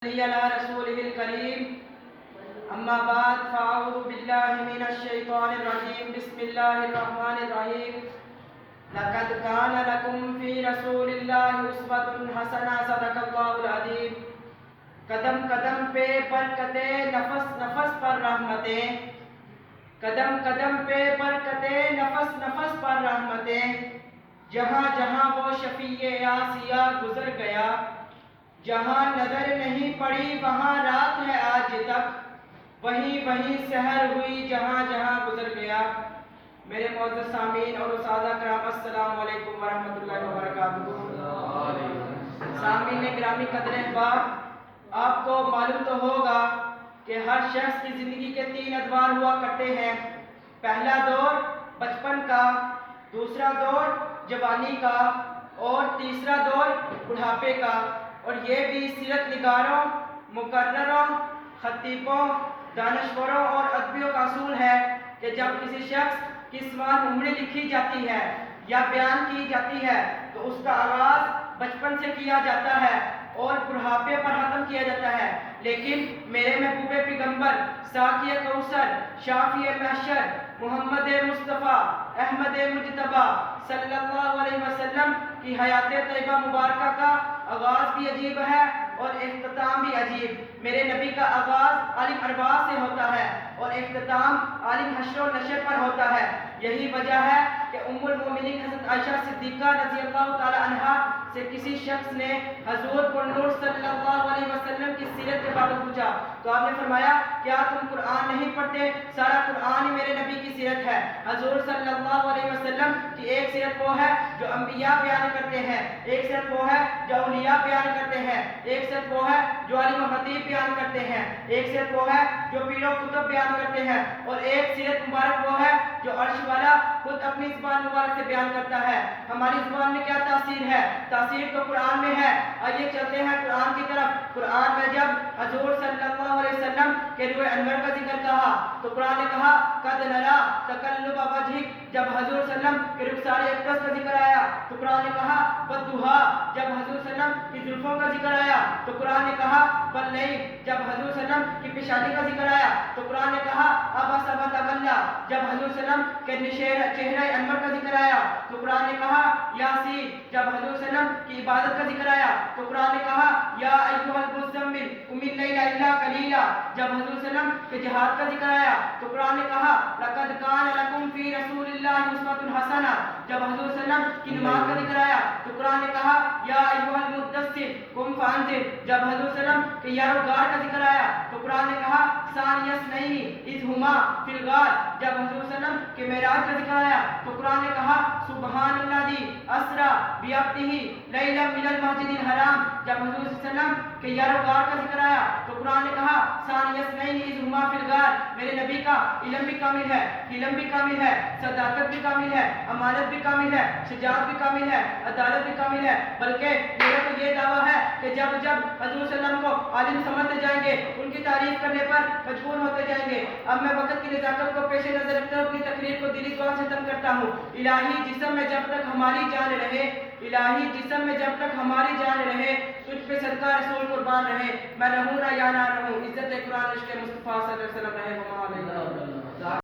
على رسوله الكريم أما بعد فأعوذ بالله من الشيطان الرجيم بسم الله الرحمن الرحيم لقد كان لكم في رسول الله أسوة حسنة صدق الله العظيم قدم قدم پہ برکتیں نفس نفس پر رحمتیں قدم قدم پہ برکتیں نفس نفس پر رحمتیں جہاں جہاں وہ شفیع آسیہ گزر گیا جہاں نظر نہیں پڑی وہاں رات ہے آج تک وہیں وہیں سحر ہوئی جہاں جہاں گزر گیا۔ میرے معزز سامعین اور اساتذہ کرام السلام علیکم ورحمۃ اللہ وبرکاتہ۔ سامعین گرامی قدر احباب، آپ کو معلوم تو ہوگا کہ ہر شخص کی زندگی کے 3 ادوار ہوا کرتے ہیں۔ پہلا دور بچپن کا، دوسرا دور جوانی کا اور تیسرا دور بڑھاپے کا، اور یہ بھی سیرت نگاروں، مقرروں، خطیبوں، دانشوروں اور ادیبوں کا اصول ہے کہ جب کسی شخص کی سوانح عمری لکھی جاتی ہے یا بیان کی جاتی ہے تو اس کا آغاز بچپن سے کیا جاتا ہے اور بڑھاپے پر ختم کیا جاتا ہے۔ لیکن میرے محبوب پیغمبر ساقی کوثر، شافی محشر، محمد مصطفیٰ احمد مجتبیٰ صلی اللہ علیہ وسلم کی حیات طیبہ مبارکہ کا آغاز بھی عجیب ہے اور اختتام بھی عجیب۔ میرے نبی کا آغاز عالم ارواح سے ہوتا ہے اور اختتام عالم حشر و نشر پر ہوتا ہے۔ یہی وجہ ہے کہ ام المومنین حضرت عائشہ صدیقہ رضی اللہ تعالی عنہا سے کسی شخص نے حضور پرنور صلی اللہ علیہ وسلم کی سیرت کے بارے میں پوچھا تو آپ نے فرمایا کیا تم قرآن نہیں پڑھتے؟ سارا قرآن ہی میرے نبی کی سیرت ہے۔ حضور صلی اللہ علیہ وسلم کی ایک سیرت وہ ہے جو انبیاء بیان کرتے ہیں، ایک سیرت وہ ہے جو اولیاء بیان کرتے ہیں، ایک سیرت وہ ہے جو عالم و خطیب بیان کرتے ہیں، ایک سیرت وہ ہے جو پیر و کتب بیان کرتے ہیں، اور ایک سیرت مبارک وہ ہے جو عرش والا خود اپنی زبان مبارک سے بیان کرتا ہے۔ ہماری زبان میں کیا تاثیر ہے؟ تاثیر تو قرآن میں ہے۔ آئیے چلتے ہیں قرآن کی طرف۔ قرآن میں جب حضور صلی اللہ علیہ وسلم کے روح انور کا ذکر کہا تو قرآن نے کہا قد نرا تقلب وجہک۔ جب حضور صلی اللہ علیہ وسلم کے رخسار اقدس کا ذکر آیا تو قرآن نے کہا والضحیٰ۔ جب حضور صلی اللہ علیہ وسلم کی زلفوں کا ذکر آیا تو قرآن نے کہا واللیل۔ جب حضور صلی اللہ علیہ وسلم کی پیشانی کا ذکر آیا تو قرآن نے کہا عبس وتولی۔ جب حضور صلی اللہ علیہ وسلم کے چہرہ انور کا ذکر آیا تو قرآن نے کہا یاسین۔ جب حضور صلی اللہ علیہ وسلم کی عبادت کا ذکر آیا تو قرآن نے کہا یا ایھا المزمل قم اللیل الا قلیلا۔ جب حضور صلی اللہ علیہ وسلم کے جہاد کا ذکر آیا تو قرآن نے کہا لقد کان لکم فی رسول اللہ اسوۃ حسنہ۔ جب حضور صلی اللہ علیہ وسلم کی نماز کا ذکر آیا تو قرآن نے کہا یا ایھا المدثر قم فانذر۔ جب حضور صلی اللہ علیہ وسلم کے یار و غار کا ذکر آیا تو قرآن نے کہا ثانی اثنین اذ ہما فی الغار۔ جب حضور صلی اللہ علیہ وسلم کے معراج کا ذکر آیا تو قرآن نے کہا سبحان الذی اسری بعبدہ لیلا من المسجد الحرام۔ جب حضور صلی اللہ علیہ وسلم کے یار و غار کا ذکر آیا تو قرآن نے کہا ثانی اثنین اذ ہما فی الغار۔ میرے نبی کا علم بھی کامل ہے، علم بھی کامل ہے، صداقت بھی کامل ہے، امانت بھی کامل ہے، شجاعت بھی کامل ہے، عدالت بھی کامل ہے، بلکہ میرا تو یہ دعویٰ ہے کہ جب جب حضور صلی اللہ علیہ وسلم کو عالم سمجھتے جائیں گے ان کی تعریف کرنے پر مجبور ہوتے جائیں گے۔ اب میں وقت کی نزاکت کو پیش نظر رکھتے ہوئے اپنی تقریر کو دلی دعا سے ختم کرتا ہوں۔ الہی جسم میں جب تک ہماری جان رہے، الہی جسم میں جب تک ہماری جان رہے تجھ پہ صدقہ رسول قربان رہے، میں رہوں نہ یا نہ رہوں، عزت قرآن عشق مصطفیٰ صلی اللہ علیہ وسلم رہے۔